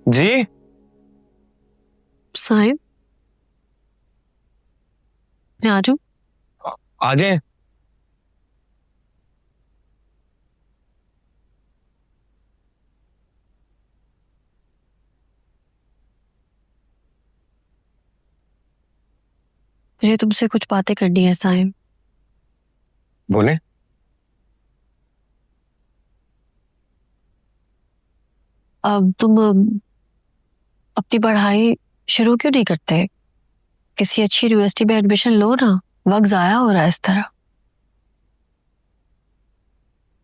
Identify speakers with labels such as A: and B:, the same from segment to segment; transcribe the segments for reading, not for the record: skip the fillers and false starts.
A: जी
B: साहिब, मैं आ जाऊं?
A: आ जाए।
B: मुझे तुमसे कुछ बातें करनी है साहिब।
A: बोले।
B: अब तुम अपनी पढ़ाई शुरू क्यों नहीं करते? किसी अच्छी यूनिवर्सिटी में एडमिशन लो ना, वक्त जाया हो रहा है इस तरह।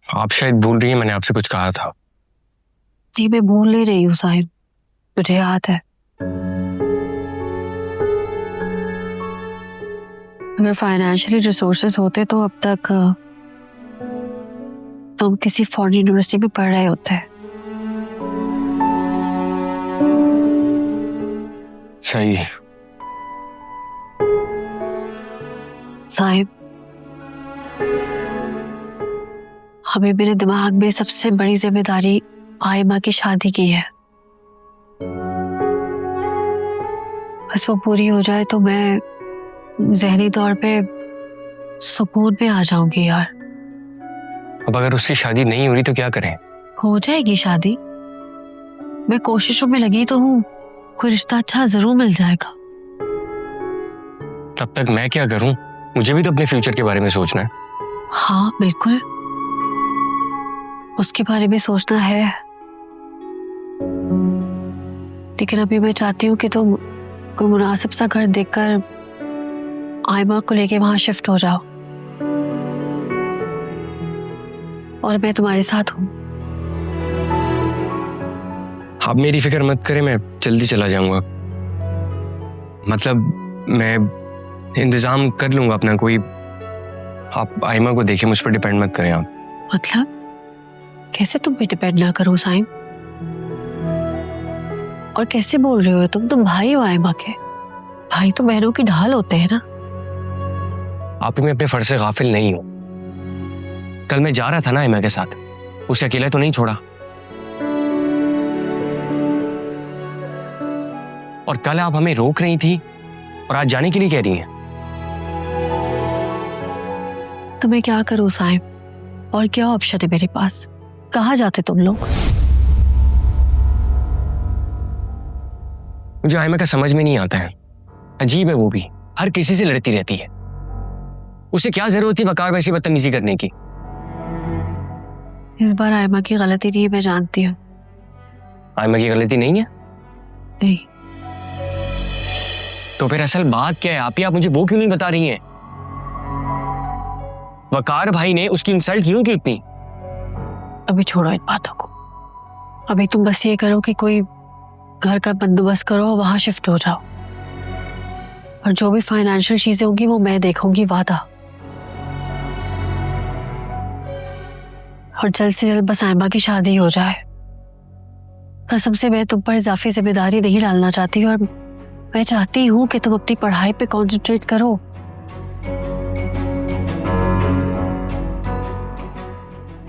A: आप शायद भूल रही हैं मैंने आपसे कुछ कहा था।
B: नहीं, मैं भूल नहीं रही हूँ साहिब, मुझे याद है। अगर फाइनेंशियली रिसोर्सेज होते तो अब तक तुम किसी फॉरेन यूनिवर्सिटी में पढ़ रहे होते।
A: सही।
B: साहिब, अभी मेरे दिमाग में सबसे बड़ी जिम्मेदारी आयमा की शादी की है। बस वो पूरी हो जाए तो मैं जहनी तौर पे सुकून में आ जाऊंगी यार।
A: अब अगर उसकी शादी नहीं हो रही तो क्या करें?
B: हो जाएगी शादी, मैं कोशिशों में लगी तो हूँ, कोई रिश्ता अच्छा जरूर मिल जाएगा।
A: तब तक मैं क्या करूं? मुझे भी तो अपने फ्यूचर के बारे में सोचना है।
B: हाँ बिल्कुल, उसके बारे में सोचना है, लेकिन अभी मैं चाहती हूँ कि तुम कोई मुनासिब सा घर देखकर आयमा को लेके वहां शिफ्ट हो जाओ, और मैं तुम्हारे साथ हूँ।
A: आप मेरी फिक्र मत करें, मैं जल्दी चला जाऊंगा। मतलब मैं इंतजाम कर लूंगा अपना कोई। आप आयमा को देखिए, मुझ पर डिपेंड मत करें आप।
B: मतलब कैसे तुम पे डिपेंड ना करो साइम? और कैसे बोल रहे हो? तुम तो भाई हो आयमा के, भाई तो बहनों की ढाल होते हैं ना।
A: आप मैं अपने फर्ज से गाफिल नहीं हूं। कल मैं जा रहा था ना आयमा के साथ, उसे अकेला तो नहीं छोड़ा। और कल आप हमें रोक रही थी और आज जाने के लिए कह रही हैं।
B: तो मैं क्या करूं साइम? और क्या ऑप्शन है मेरे पास? कहाँ जाते तुम लोग?
A: मुझे आयमा का समझ में नहीं आता है, अजीब है वो भी, हर किसी से लड़ती रहती है। उसे क्या जरूरत थी वकार वैसी बदतमीजी करने की?
B: इस बार आयमा की गलती नहीं, मैं जानती हूँ।
A: आयमा की गलती नहीं है?
B: नहीं।
A: तो फिर असल बात क्या है? आप मुझे वो क्यों नहीं बता रही हैं? वकार भाई ने उसकी इंसल्ट क्यों की इतनी?
B: अभी छोड़ो इन बातों को, अभी तुम बस ये करो कि कोई घर का बंदोबस्त करो और वहां शिफ्ट हो जाओ, और जो भी फाइनेंशियल चीजें होंगी वो मैं देखूंगी, वादा। और जल्द से जल्द बस आयमा की शादी हो जाए। कसम से मैं तुम पर इजाफी जिम्मेदारी नहीं डालना चाहती, और मैं चाहती हूँ कि तुम अपनी पढ़ाई पे कंसंट्रेट करो।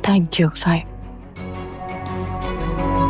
B: Thank you Sahib.